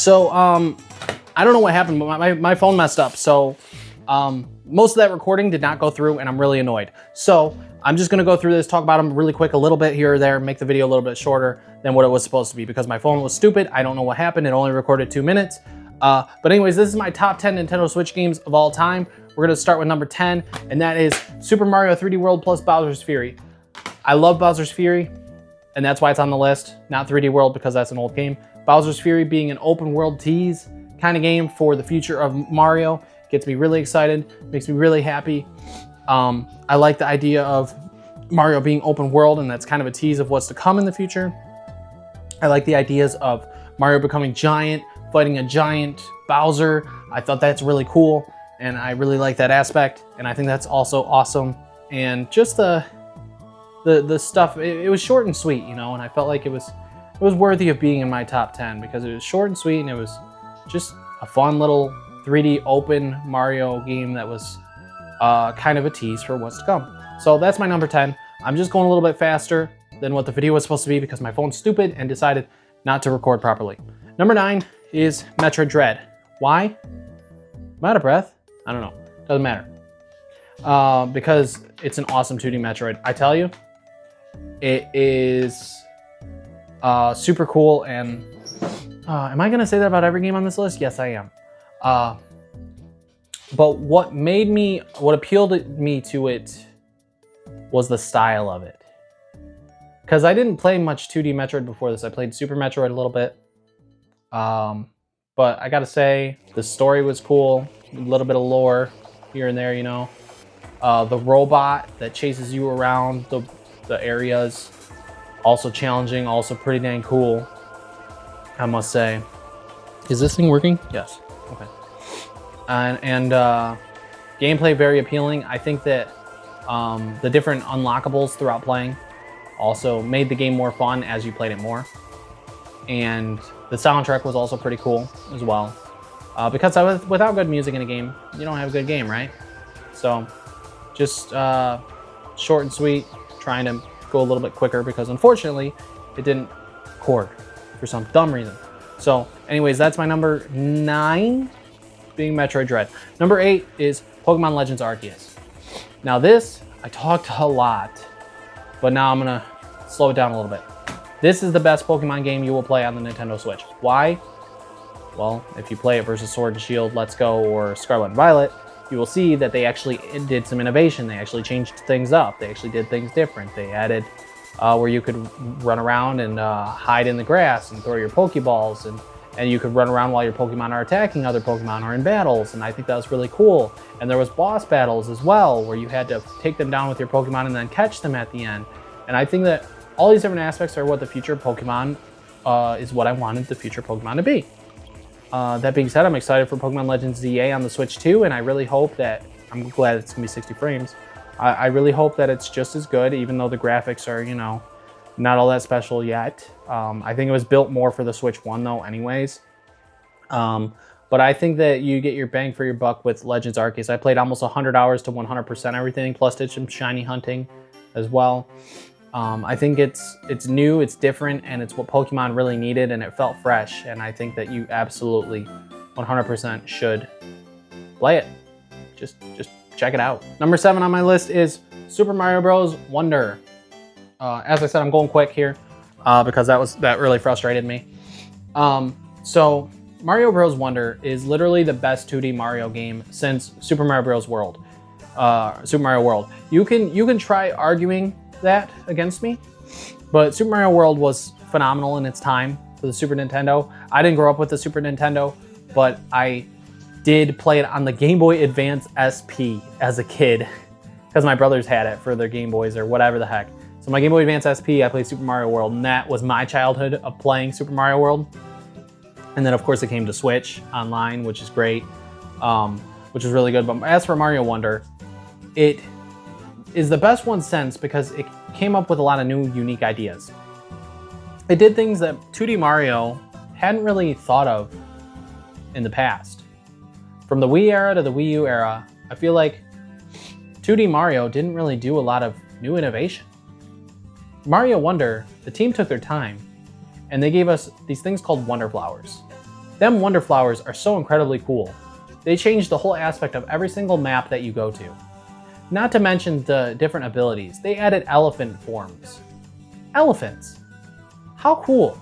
So, I don't know what happened, but my phone messed up. So, most of that recording did not go through, and I'm really annoyed. So, I'm just gonna go through this, talk about them really quick, a little bit here or there, make the video a little bit shorter than what it was supposed to be because my phone was stupid. I don't know what happened. It only recorded 2 minutes. But anyways, this is my top 10 Nintendo Switch games of all time. We're gonna start with number 10, and that is Super Mario 3D World plus Bowser's Fury. I love Bowser's Fury, and that's why it's on the list, not 3D World because that's an old game. Bowser's Fury being an open world tease kind of game for the future of Mario gets me really excited, makes me really happy. I like the idea of Mario being open world, and that's kind of a tease of what's to come in the future. I like the ideas of Mario becoming giant, fighting a giant Bowser. I thought that's really cool, and I really like that aspect, and I think that's also awesome. And just the stuff, it was short and sweet, you know, and I felt like it was worthy of being in my top 10 because it was short and sweet, and it was just a fun little 3D open Mario game that was kind of a tease for what's to come. So that's my number 10. I'm just going a little bit faster than what the video was supposed to be because my phone's stupid and decided not to record properly. Number 9 is Metroid Dread. Why? I'm out of breath. I don't know. Doesn't matter. Because it's an awesome 2D Metroid. I tell you, it is super cool. And am I gonna say that about every game on this list? Yes, I am. But what appealed me to it was the style of it. Because I didn't play much 2D Metroid before this. I played Super Metroid a little bit. But I gotta say, the story was cool. A little bit of lore here and there, you know. The robot that chases you around the areas, also challenging, also pretty dang cool, I must say. Is this thing working? Yes. Okay. And gameplay very appealing. I think that the different unlockables throughout playing also made the game more fun as you played it more. And the soundtrack was also pretty cool as well. Because without good music in a game, you don't have a good game, right? So just short and sweet, trying to go a little bit quicker because unfortunately it didn't record for some dumb reason. So anyways, that's my number 9, being Metroid Dread. Number 8 is Pokemon Legends Arceus. Now this, I talked a lot, but now I'm gonna slow it down a little bit. This is the best Pokemon game you will play on the Nintendo Switch. Why? Well, if you play it versus Sword and Shield, Let's Go, or Scarlet and Violet, you will see that they actually did some innovation. They actually changed things up. They actually did things different. They added where you could run around and hide in the grass and throw your Pokeballs, and you could run around while your Pokemon are attacking other Pokemon or in battles, and I think that was really cool. And there was boss battles as well, where you had to take them down with your Pokemon and then catch them at the end. And I think that all these different aspects are what the future Pokemon is what I wanted the future Pokemon to be. That being said, I'm excited for Pokemon Legends ZA on the Switch 2, and I really hope that, I'm glad it's gonna be 60 frames. I really hope that it's just as good, even though the graphics are, you know, not all that special yet. I think it was built more for the Switch 1 though anyways. But I think that you get your bang for your buck with Legends Arceus. I played almost 100 hours to 100% everything, plus did some shiny hunting as well. I think it's new, it's different, and it's what Pokemon really needed, and it felt fresh, and I think that you absolutely 100% should play it. Just check it out. Number 7 on my list is Super Mario Bros. Wonder. As I said, I'm going quick here because that really frustrated me. So Mario Bros. Wonder is literally the best 2D Mario game since Super Mario Bros. World. Super Mario World. You can try arguing that against me, but Super Mario World was phenomenal in its time for the Super Nintendo. I didn't grow up with the Super Nintendo, but I did play it on the Game Boy Advance SP as a kid because my brothers had it for their Game Boys or whatever the heck. So my Game Boy Advance SP, I played Super Mario World, and that was my childhood of playing Super Mario World. And then of course it came to Switch online, which is great, which is really good. But as for Mario Wonder, it is the best one since because it came up with a lot of new, unique ideas. It did things that 2D Mario hadn't really thought of in the past. From the Wii era to the Wii U era, I feel like 2D Mario didn't really do a lot of new innovation. Mario Wonder, the team took their time and they gave us these things called Wonder Flowers. Them Wonder Flowers are so incredibly cool. They changed the whole aspect of every single map that you go to. Not to mention the different abilities. They added elephant forms. Elephants! How cool?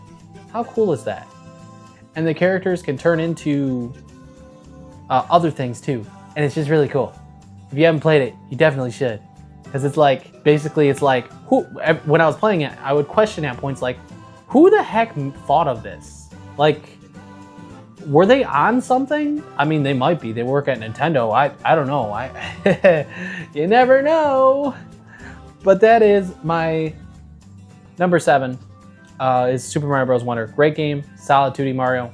How cool is that? And the characters can turn into other things too. And it's just really cool. If you haven't played it, you definitely should. Because it's like, basically it's like, when I was playing it, I would question at points like, who the heck thought of this? Like, were they on something? I mean, they might be. They work at Nintendo. I don't know. You never know. But that is my number 7. Is Super Mario Bros. Wonder. Great game. Solid 2D Mario.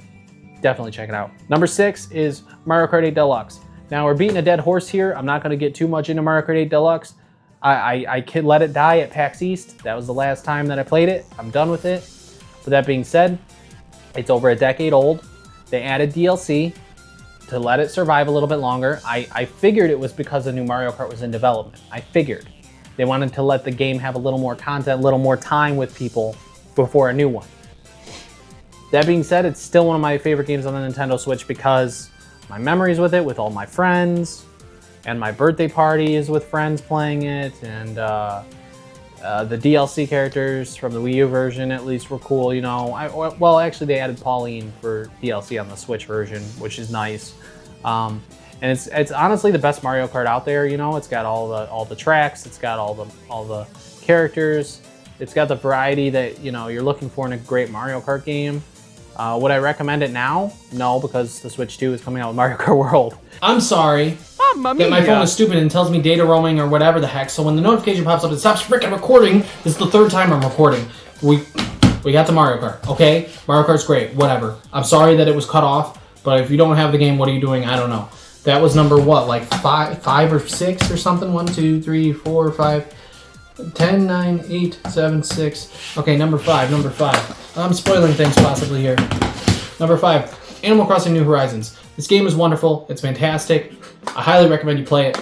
Definitely check it out. Number 6 is Mario Kart 8 Deluxe. Now, we're beating a dead horse here. I'm not going to get too much into Mario Kart 8 Deluxe. I could let it die at PAX East. That was the last time that I played it. I'm done with it. But that being said, it's over a decade old. They added DLC to let it survive a little bit longer. I figured it was because a new Mario Kart was in development. I figured. They wanted to let the game have a little more content, a little more time with people before a new one. That being said, it's still one of my favorite games on the Nintendo Switch because my memories with it, with all my friends, and my birthday party is with friends playing it, and the DLC characters from the Wii U version at least were cool, you know. Well, actually they added Pauline for DLC on the Switch version, which is nice. And it's honestly the best Mario Kart out there, you know. It's got all the tracks, it's got all the characters, it's got the variety that, you know, you're looking for in a great Mario Kart game. Would I recommend it now? No, because the Switch 2 is coming out with Mario Kart World. I'm sorry that my phone is stupid and tells me data roaming or whatever the heck, so when the notification pops up, it stops freaking recording. This is the 3rd time I'm recording. We got the Mario Kart, okay? Mario Kart's great, whatever. I'm sorry that it was cut off, but if you don't have the game, what are you doing? I don't know. That was number what, like 5 or 6 or something? 1, 2, 3, 4, 5, 10, 9, 8, 7, 6. Okay, number 5. I'm spoiling things possibly here. Number 5, Animal Crossing New Horizons. This game is wonderful. It's fantastic. I highly recommend you play it.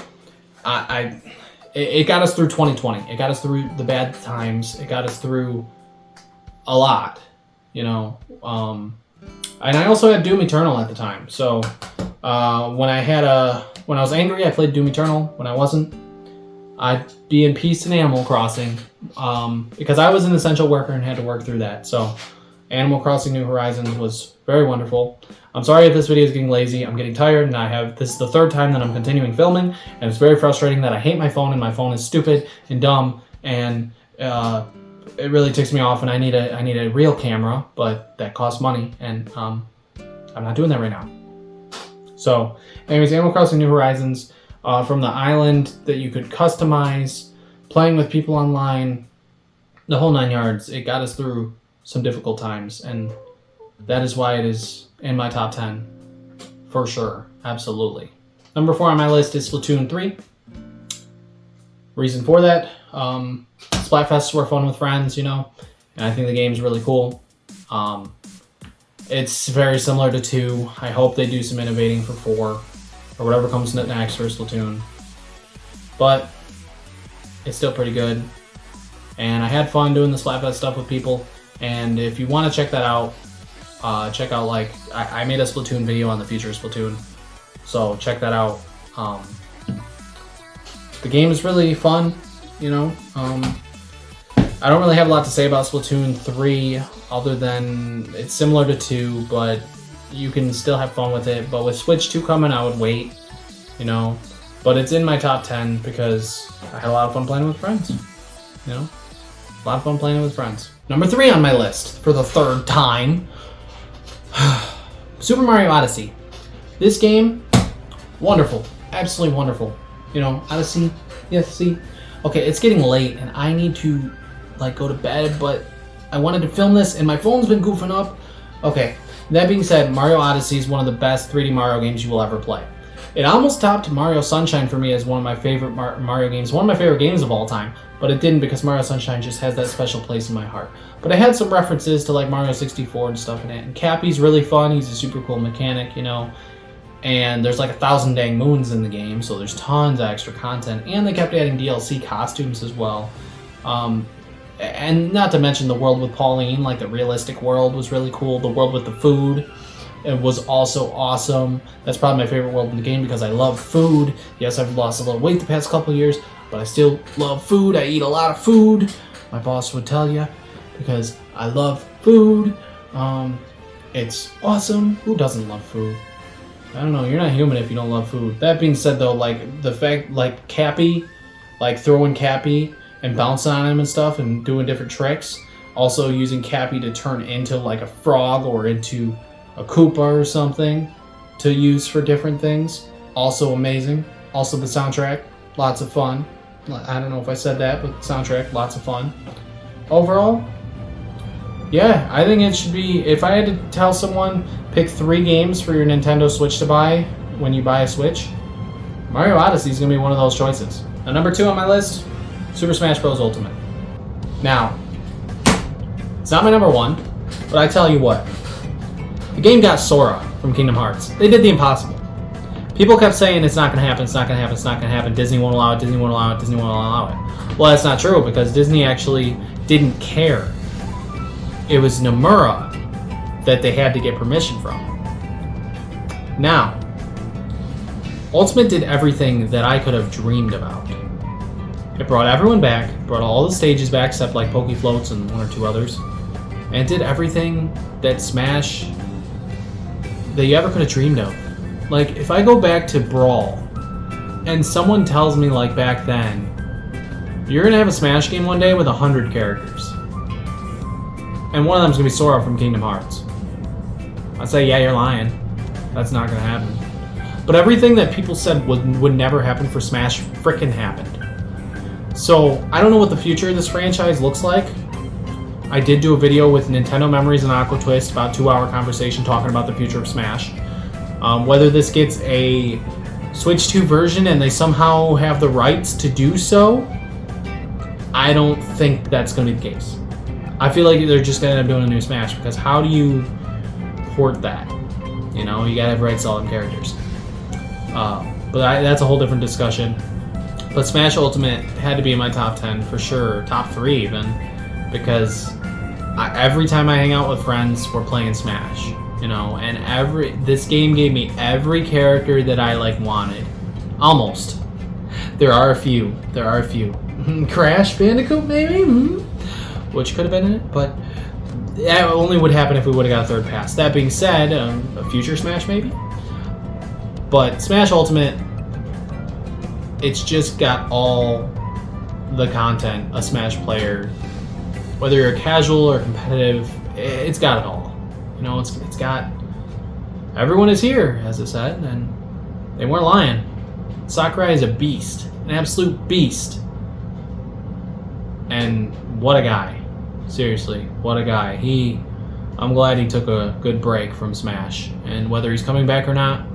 It got us through 2020. It got us through the bad times. It got us through a lot, you know. And I also had Doom Eternal at the time. So when I was angry, I played Doom Eternal. When I wasn't, I'd be in peace in Animal Crossing because I was an essential worker and had to work through that. So Animal Crossing New Horizons was very wonderful. I'm sorry if this video is getting lazy. I'm getting tired, and this is the 3rd time that I'm continuing filming, and it's very frustrating that I hate my phone, and my phone is stupid and dumb, and it really ticks me off, and I need a real camera, but that costs money, and I'm not doing that right now. So, anyways, Animal Crossing New Horizons, from the island that you could customize, playing with people online, the whole 9 yards. It got us through some difficult times, and that is why it is in my top 10, for sure, absolutely. Number 4 on my list is Splatoon 3. Reason for that, Splatfests were fun with friends, you know, and I think the game's really cool. It's very similar to 2. I hope they do some innovating for 4, or whatever comes next for Splatoon. But it's still pretty good, and I had fun doing the Splatfest stuff with people. And if you want to check that out, check out, like, I made a Splatoon video on the future of Splatoon, so check that out. The game is really fun, you know. I don't really have a lot to say about Splatoon 3 other than it's similar to 2, but you can still have fun with it. But with Switch 2 coming, I would wait, you know. But it's in my top 10 because I had a lot of fun playing with friends, you know. A lot of fun playing with friends. Number 3 on my list for the 3rd time, Super Mario Odyssey. This game, wonderful, absolutely wonderful. You know, Odyssey, yes, see? Okay, it's getting late and I need to, like, go to bed, but I wanted to film this and my phone's been goofing up. Okay, that being said, Mario Odyssey is one of the best 3D Mario games you will ever play. It almost topped Mario Sunshine for me as one of my favorite Mario games, one of my favorite games of all time, but it didn't because Mario Sunshine just has that special place in my heart. But it had some references to, like, Mario 64 and stuff in it, and Cappy's really fun. He's a super cool mechanic, you know, and there's like 1,000 dang moons in the game, so there's tons of extra content, and they kept adding DLC costumes as well. And not to mention the world with Pauline, like the realistic world was really cool. The world with the food, It was also awesome. That's probably my favorite world in the game because I love food. Yes, I've lost a little weight the past couple of years, but I still love food. I eat a lot of food. My boss would tell you because I love food. It's awesome. Who doesn't love food? I don't know. You're not human if you don't love food. That being said, though, like the fact, like Cappy, like throwing Cappy and bouncing on him and stuff and doing different tricks. Also using Cappy to turn into like a frog or into a Koopa or something to use for different things. Also amazing. Also the soundtrack, lots of fun. I don't know if I said that, but soundtrack, lots of fun. Overall, yeah, I think it should be, if I had to tell someone, pick 3 games for your Nintendo Switch to buy when you buy a Switch, Mario Odyssey is going to be one of those choices. Now, number 2 on my list, Super Smash Bros. Ultimate. Now, it's not my number 1, but I tell you what, the game got Sora from Kingdom Hearts. They did the impossible. People kept saying it's not going to happen, it's not going to happen, it's not going to happen, Disney won't allow it, Disney won't allow it, Disney won't allow it. Well, that's not true because Disney actually didn't care. It was Nomura that they had to get permission from. Now, Ultimate did everything that I could have dreamed about. It brought everyone back, brought all the stages back except like Poke Floats and 1 or 2 others, and it did everything that Smash that you ever could have dreamed of. Like, if I go back to Brawl, and someone tells me like back then, you're gonna have a Smash game one day with 100 characters, and one of them's gonna be Sora from Kingdom Hearts, I'd say, yeah, you're lying. That's not gonna happen. But everything that people said would never happen for Smash frickin' happened. So, I don't know what the future of this franchise looks like. I did do a video with Nintendo Memories and Aqua Twist, about 2-hour conversation talking about the future of Smash. Whether this gets a Switch 2 version and they somehow have the rights to do so, I don't think that's going to be the case. I feel like they're just going to end up doing a new Smash, because how do you port that? You know, you gotta have rights to all them characters. But that's a whole different discussion. But Smash Ultimate had to be in my top 10 for sure, top 3 even, because every time I hang out with friends, we're playing Smash. You know, and this game gave me every character that I like wanted. Almost. There are a few. Crash Bandicoot maybe? Which could have been in it, but that only would happen if we would have got a third pass. That being said, a future Smash maybe? But Smash Ultimate, it's just got all the content a Smash player, whether you're casual or competitive, it's got it all. You know, it's got, everyone is here, as it said, and they weren't lying. Sakurai is a beast, an absolute beast. And what a guy. Seriously, what a guy. I'm glad he took a good break from Smash. And whether he's coming back or not,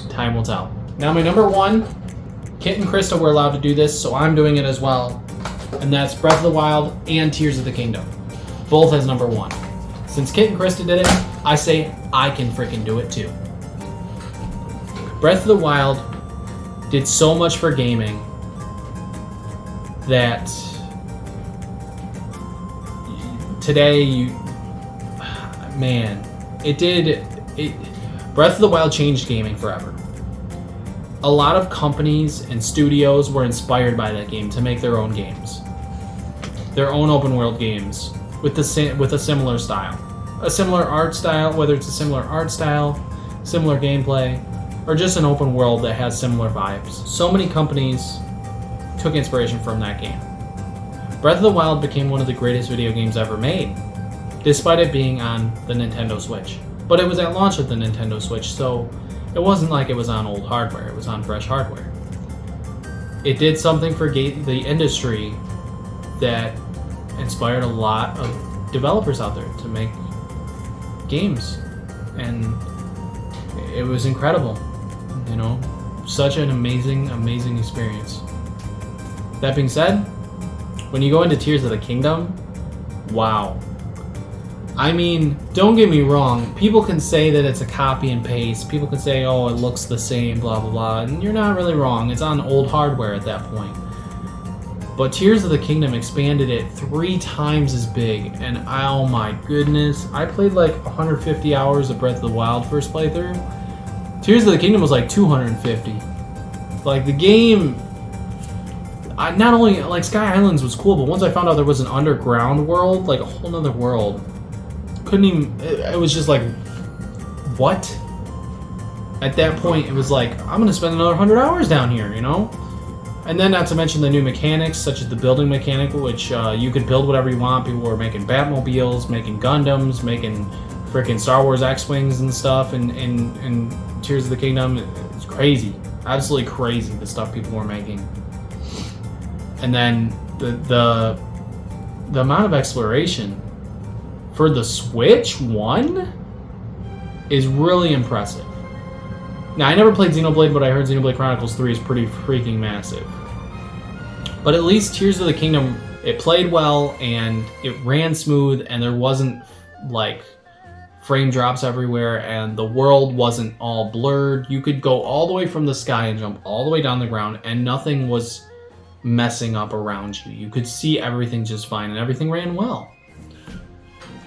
time will tell. Now my number 1, Kit and Krista were allowed to do this, so I'm doing it as well. And that's Breath of the Wild and Tears of the Kingdom. Both as number 1. Since Kit and Krista did it, I say I can freaking do it too. Breath of the Wild did so much for gaming that today, Breath of the Wild changed gaming forever. A lot of companies and studios were inspired by that game to make their own games. Their own open world games with a similar style. A similar art style, whether it's a similar art style, similar gameplay, or just an open world that has similar vibes. So many companies took inspiration from that game. Breath of the Wild became one of the greatest video games ever made, despite it being on the Nintendo Switch. But it was at launch of the Nintendo Switch, so it wasn't like it was on old hardware, it was on fresh hardware. It did something for the industry that inspired a lot of developers out there to make games, and it was incredible. You know, such an amazing experience. That being said, when you go into Tears of the Kingdom, wow. I mean, don't get me wrong, people can say that it's a copy and paste, people can say, oh, it looks the same, blah blah blah, and you're not really wrong, it's on old hardware at that point. But Tears of the Kingdom expanded it 3 times as big, and oh my goodness, I played like 150 hours of Breath of the Wild first playthrough. Tears of the Kingdom was like 250. Like the game, not only like Sky Islands was cool, but once I found out there was an underground world, like a whole nother world, couldn't even. It was just like, what? At that point, it was like, I'm gonna spend another 100 hours down here, you know? And then not to mention the new mechanics, such as the building mechanic, which you could build whatever you want. People were making Batmobiles, making Gundams, making freaking Star Wars X-Wings and stuff, and Tears of the Kingdom. It's crazy. Absolutely crazy, the stuff people were making. And then the amount of exploration for the Switch 1 is really impressive. Now, I never played Xenoblade, but I heard Xenoblade Chronicles 3 is pretty freaking massive. But at least Tears of the Kingdom, it played well, and it ran smooth, and there wasn't, like, frame drops everywhere, and the world wasn't all blurred. You could go all the way from the sky and jump all the way down the ground, and nothing was messing up around you. You could see everything just fine, and everything ran well.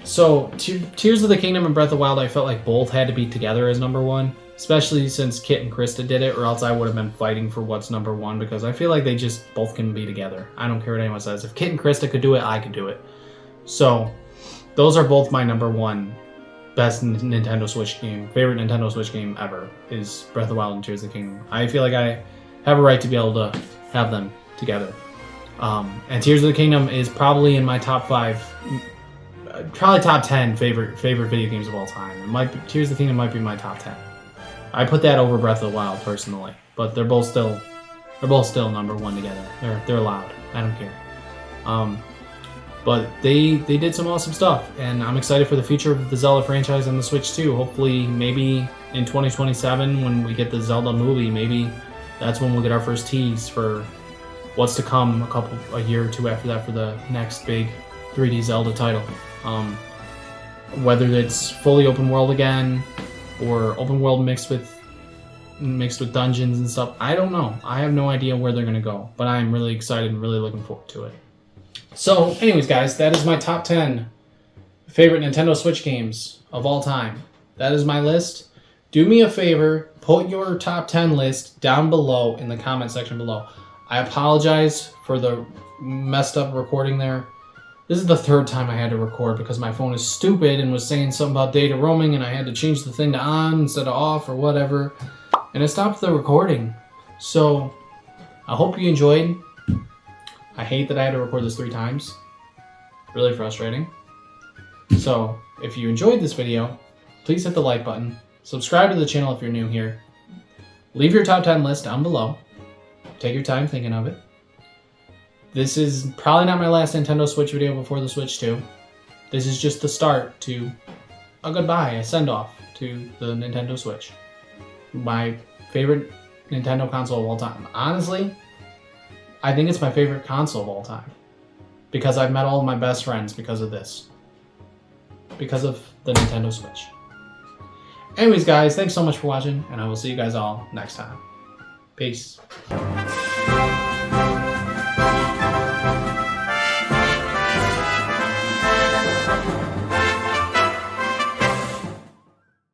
So, Tears of the Kingdom and Breath of the Wild, I felt like both had to be together as number 1. Especially since Kit and Krista did it, or else I would have been fighting for what's number 1, because I feel like they just both can be together. I don't care what anyone says. If Kit and Krista could do it, I could do it. So, those are both my number 1 best Nintendo Switch game, favorite Nintendo Switch game ever, is Breath of the Wild and Tears of the Kingdom. I feel like I have a right to be able to have them together. And Tears of the Kingdom is probably in my top 5, probably top 10 favorite video games of all time. Tears of the Kingdom might be my top 10. I put that over Breath of the Wild personally, but they're both still number 1 together. They're allowed. I don't care. But they did some awesome stuff, and I'm excited for the future of the Zelda franchise on the Switch too. Hopefully, maybe in 2027 when we get the Zelda movie, maybe that's when we'll get our first tease for what's to come a year or 2 after that for the next big 3D Zelda title. Whether it's fully open world again, or open world mixed with dungeons and stuff. I don't know. I have no idea where they're going to go, but I'm really excited and really looking forward to it. So, anyways, guys, that is my top 10 favorite Nintendo Switch games of all time. That is my list. Do me a favor, put your top 10 list down below in the comment section below. I apologize for the messed up recording there. This is the 3rd time I had to record because my phone is stupid and was saying something about data roaming, and I had to change the thing to on instead of off or whatever, and it stopped the recording. So I hope you enjoyed. I hate that I had to record this 3 times. Really frustrating. So if you enjoyed this video, please hit the like button. Subscribe to the channel if you're new here. Leave your top 10 list down below. Take your time thinking of it. This is probably not my last Nintendo Switch video before the Switch 2. This is just the start to a goodbye, a send-off to the Nintendo Switch. My favorite Nintendo console of all time. Honestly, I think it's my favorite console of all time. Because I've met all of my best friends because of this. Because of the Nintendo Switch. Anyways, guys, thanks so much for watching, and I will see you guys all next time. Peace.